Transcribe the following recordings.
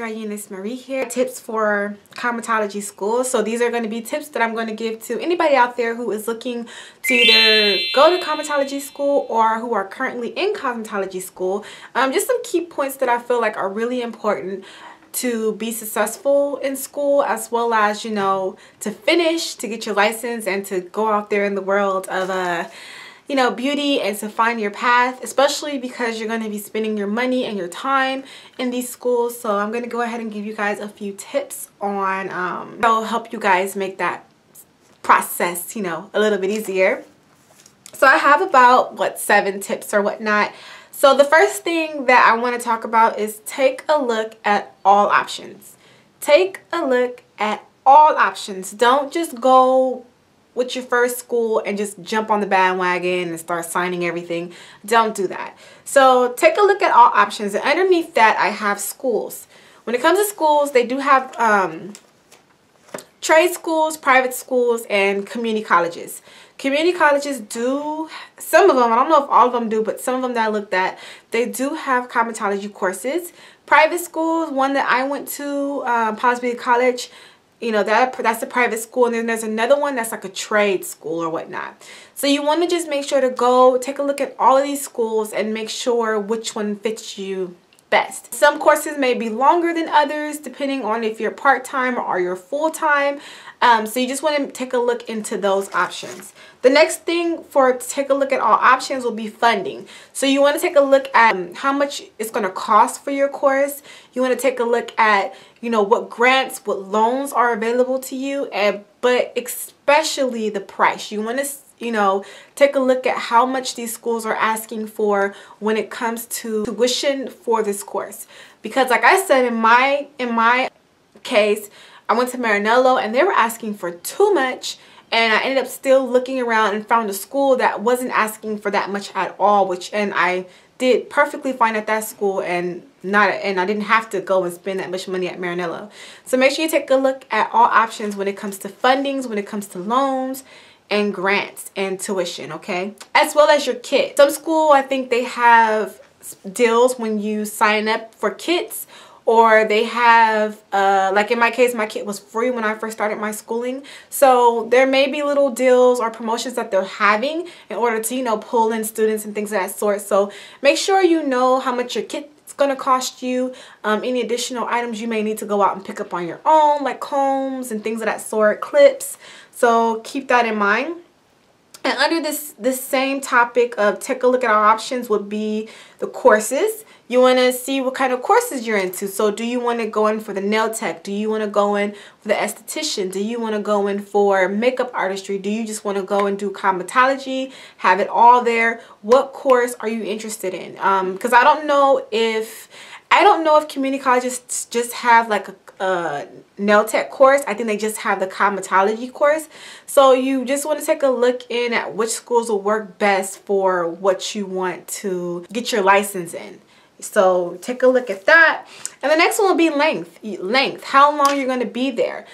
girl Euniycemari here. Tips for cosmetology school. So these are going to be tips that I'm going to give to anybody out there who is looking to either go to cosmetology school or who are currently in cosmetology school. Just some key points that I feel like are really important to be successful in school, as well as, you know, to finish, to get your license, and to go out there in the world of you know, beauty, and to find your path, especially because you're going to be spending your money and your time in these schools. So I'm going to go ahead and give you guys a few tips on that'll help you guys make that process, you know, a little bit easier. So I have about 7 tips or whatnot. So the first thing that I want to talk about is take a look at all options. Take a look at all options. Don't just go with your first school and just jump on the bandwagon and start signing everything. Don't do that. So take a look at all options, and underneath that I have schools. When it comes to schools, they do have trade schools, private schools, and community colleges. Community colleges do, some of them, I don't know if all of them do, but some of them that I looked at, they do have cosmetology courses. Private schools, one that I went to, Cosmetology College, you know, that's a private school, and then there's another one that's like a trade school or whatnot. So you want to just make sure to go take a look at all of these schools and make sure which one fits you best. Some courses may be longer than others depending on if you're part-time or you're full-time. So you just want to take a look into those options. The next thing for take a look at all options will be funding. So you want to take a look at how much it's going to cost for your course. You want to take a look at, you know, what grants, what loans are available to you, but especially the price. You want to, you know, take a look at how much these schools are asking for when it comes to tuition for this course. Because like I said, in my case, I went to Maranello and they were asking for too much, and I ended up still looking around and found a school that wasn't asking for that much at all, and I did perfectly fine at that school, and I didn't have to go and spend that much money at Maranello. So make sure you take a look at all options when it comes to fundings, when it comes to loans and grants and tuition, okay? As well as your kit. Some school, I think they have deals when you sign up for kits, or they have, like in my case, my kit was free when I first started my schooling. So there may be little deals or promotions that they're having in order to, you know, pull in students and things of that sort. So make sure you know how much your kit is going to cost you. Any additional items you may need to go out and pick up on your own, like combs and things of that sort, clips. So keep that in mind. And under this same topic of take a look at our options would be the courses. You want to see what kind of courses you're into. So do you want to go in for the nail tech? Do you want to go in for the esthetician? Do you want to go in for makeup artistry? Do you just want to go and do cosmetology? Have it all there? What course are you interested in? Because I don't know if community colleges just have like a nail tech course. I think they just have the cosmetology course. So you just want to take a look in at which schools will work best for what you want to get your license in. So take a look at that. And the next one will be length. How long you're going to be there.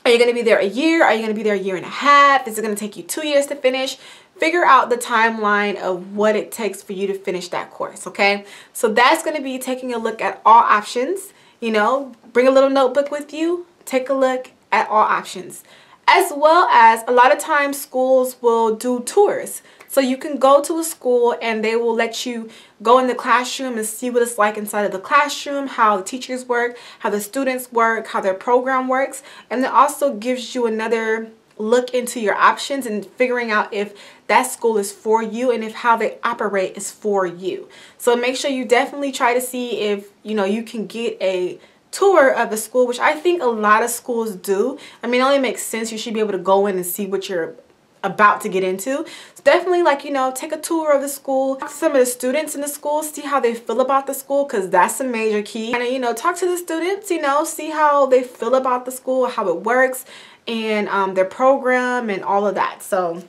Are you going to be there a year? Are you going to be there a year and a half? Is it going to take you 2 years to finish? Figure out the timeline of what it takes for you to finish that course, okay? So that's going to be taking a look at all options. You know, bring a little notebook with you. Take a look at all options. As well as a lot of times schools will do tours. So you can go to a school and they will let you go in the classroom and see what it's like inside of the classroom, how the teachers work, how the students work, how their program works. And it also gives you another look into your options and figuring out if that school is for you and if how they operate is for you. So make sure you definitely try to see if, you know, you can get a tour of the school, which I think a lot of schools do. I mean, it only makes sense. You should be able to go in and see what you're about to get into. So definitely, like, you know, take a tour of the school, talk to some of the students in the school, see how they feel about the school, because that's a major key. And, you know, talk to the students, you know, see how they feel about the school, how it works, and their program and all of that. So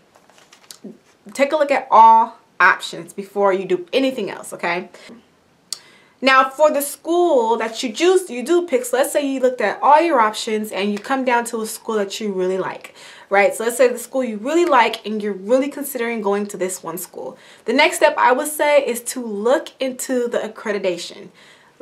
take a look at all options before you do anything else, okay? Now for the school that you do pick, so let's say you looked at all your options and you come down to a school that you really like, right? So let's say the school you really like and you're really considering going to this one school. The next step I would say is to look into the accreditation.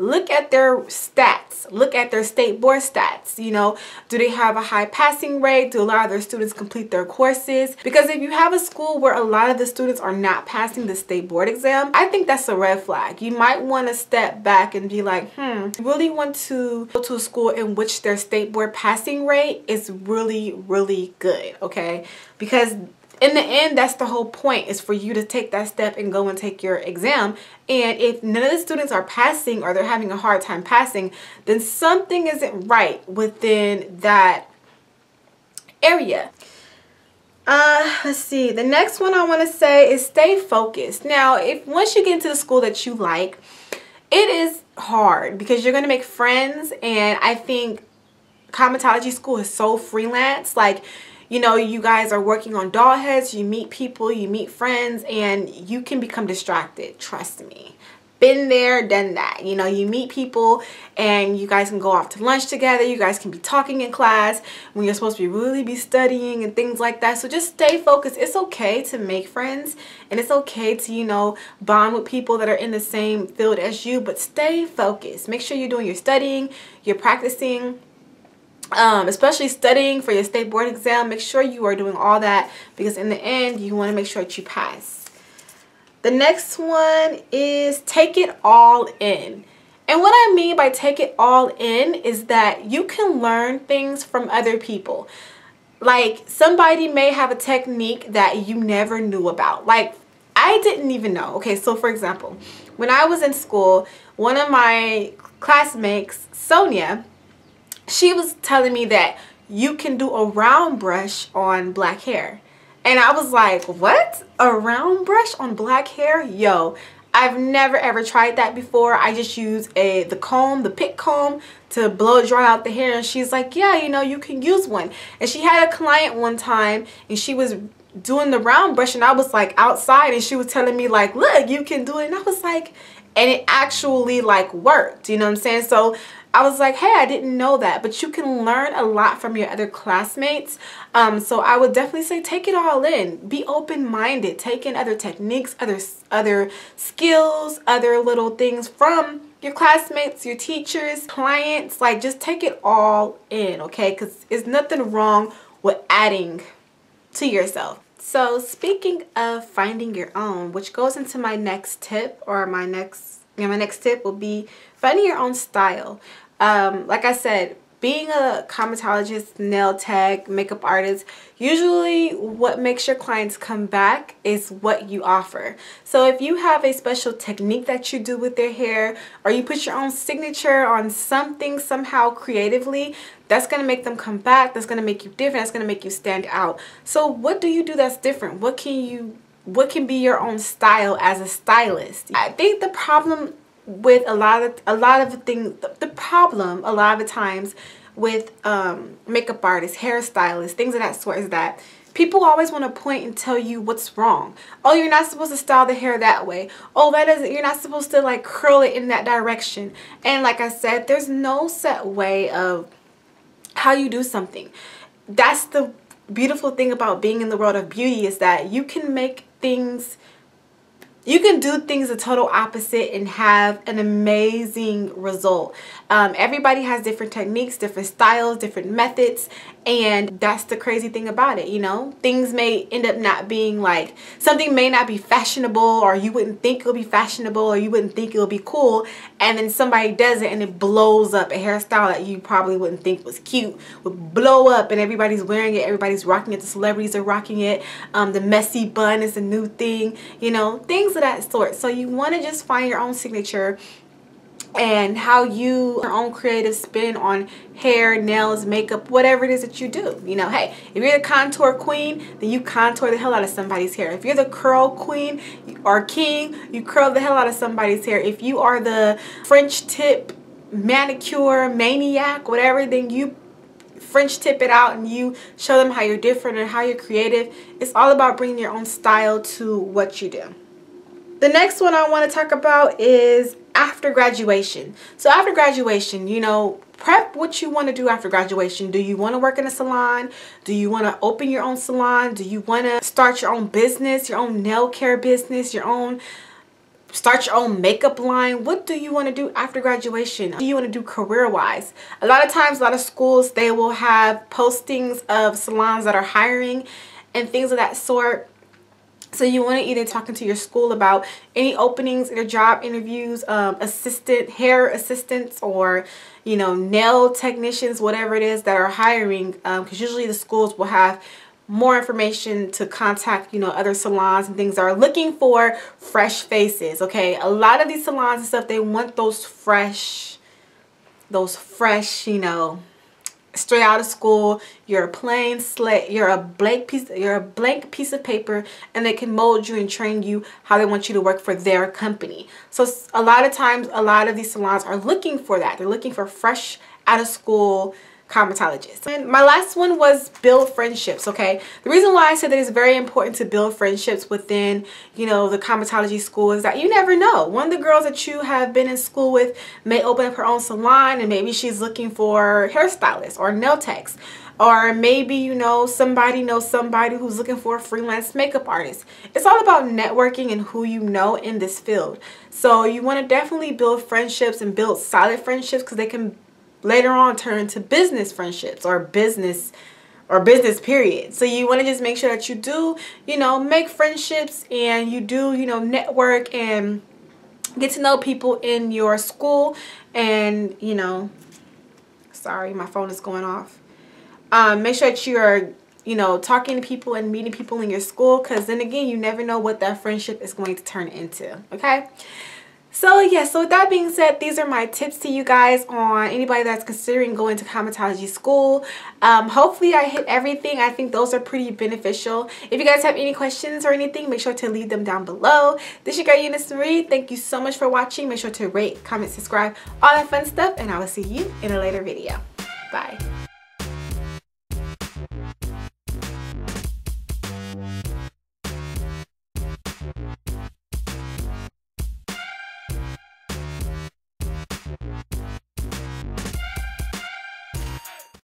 look at their stats, look at their state board stats. You know, do they have a high passing rate? Do a lot of their students complete their courses? Because if you have a school where a lot of the students are not passing the state board exam, I think that's a red flag. You might want to step back and be like, you really want to go to a school in which their state board passing rate is really, really good, okay? Because in the end, that's the whole point, is for you to take that step and go and take your exam. And if none of the students are passing, or they're having a hard time passing, then something isn't right within that area. Let's see. The next one I want to say is stay focused. Now, once you get into the school that you like, it is hard because you're going to make friends. And I think cosmetology school is so freelance. Like, you know, you guys are working on doll heads, you meet people, you meet friends, and you can become distracted. Trust me. Been there, done that. You know, you meet people and you guys can go off to lunch together. You guys can be talking in class when you're supposed to really be studying and things like that. So just stay focused. It's okay to make friends, and it's okay to, you know, bond with people that are in the same field as you, but stay focused. Make sure you're doing your studying, you're practicing. Especially studying for your state board exam. Make sure you are doing all that, because in the end you want to make sure that you pass. The next one is take it all in. And what I mean by take it all in is that you can learn things from other people. Like, somebody may have a technique that you never knew about. Like, I didn't even know. Okay, so for example, when I was in school, one of my classmates, Sonia, she was telling me that you can do a round brush on black hair. And I was like, what? A round brush on black hair? Yo, I've never ever tried that before. I just use the comb, the pick comb, to blow dry out the hair. And she's like, yeah, you know, you can use one. And she had a client one time and she was doing the round brush, and I was like outside and she was telling me like, look, you can do it. And I was like, and it actually like worked, you know what I'm saying? So I was like, hey, I didn't know that. But you can learn a lot from your other classmates. So I would definitely say take it all in. Be open-minded. Take in other techniques, other skills, other little things from your classmates, your teachers, clients. Like, just take it all in, okay? Because there's nothing wrong with adding to yourself. So speaking of finding your own, which goes into my next tip, or my next tip will be finding your own style. Like I said, being a cosmetologist, nail tech, makeup artist, usually what makes your clients come back is what you offer. So if you have a special technique that you do with their hair, or you put your own signature on something somehow creatively, that's going to make them come back. That's going to make you different. That's going to make you stand out. So what do you do that's different? What can be your own style as a stylist? I think the problem with a lot of the things, the problem a lot of the times with makeup artists, hairstylists, things of that sort, is that people always want to point and tell you what's wrong. Oh, you're not supposed to style the hair that way. Oh, you're not supposed to like curl it in that direction. And like I said, there's no set way of how you do something. That's the beautiful thing about being in the world of beauty, is that you can make things, you can do things the total opposite and have an amazing result. Everybody has different techniques, different styles, different methods, and that's the crazy thing about it, you know? Things may end up not being like, something may not be fashionable, or you wouldn't think it'll be fashionable, or you wouldn't think it'll be cool, and then somebody does it and it blows up. A hairstyle that you probably wouldn't think was cute would blow up, and everybody's wearing it, everybody's rocking it, the celebrities are rocking it. The messy bun is a new thing, you know, things of that sort. So you want to just find your own signature and your own creative spin on hair, nails, makeup, whatever it is that you do. You know, hey, if you're the contour queen, then you contour the hell out of somebody's hair. If you're the curl queen or king, you curl the hell out of somebody's hair. If you are the French tip manicure maniac, whatever, then you French tip it out and you show them how you're different and how you're creative. It's all about bringing your own style to what you do. The next one I want to talk about is after graduation. So after graduation, you know, prep what you want to do after graduation. Do you want to work in a salon? Do you want to open your own salon? Do you want to start your own business, your own nail care business, your own start your own makeup line? What do you want to do after graduation? What do you want to do career-wise? A lot of times, a lot of schools, they will have postings of salons that are hiring and things of that sort. So you want to either talk to your school about any openings, either job interviews, hair assistants, or, you know, nail technicians, whatever it is that are hiring, because usually the schools will have more information to contact, you know, other salons and things that are looking for fresh faces. Okay, a lot of these salons and stuff, they want those fresh, you know, straight out of school. You're a plain slate, you're a blank piece of paper, and they can mold you and train you how they want you to work for their company. So a lot of times, a lot of these salons are looking for that. They're looking for fresh out of school cosmetologists. And my last one was build friendships. Okay, the reason why I said that it's very important to build friendships within, you know, the cosmetology school is that you never know. One of the girls that you have been in school with may open up her own salon, and maybe she's looking for hairstylists or nail techs, or maybe, you know, somebody knows somebody who's looking for a freelance makeup artist. It's all about networking and who you know in this field. So you want to definitely build friendships and build solid friendships, because they can later on turn into business friendships or business period. So you want to just make sure that you do, you know, make friendships, and you do, you know, network and get to know people in your school. And, you know, sorry, my phone is going off. Make sure that you are, you know, talking to people and meeting people in your school, because then again, you never know what that friendship is going to turn into. Okay, so yeah, so with that being said, these are my tips to you guys on anybody that's considering going to cosmetology school. Hopefully I hit everything. I think those are pretty beneficial. If you guys have any questions or anything, make sure to leave them down below. This is your girl Euniycemari. Thank you so much for watching. Make sure to rate, comment, subscribe, all that fun stuff, and I will see you in a later video. Bye.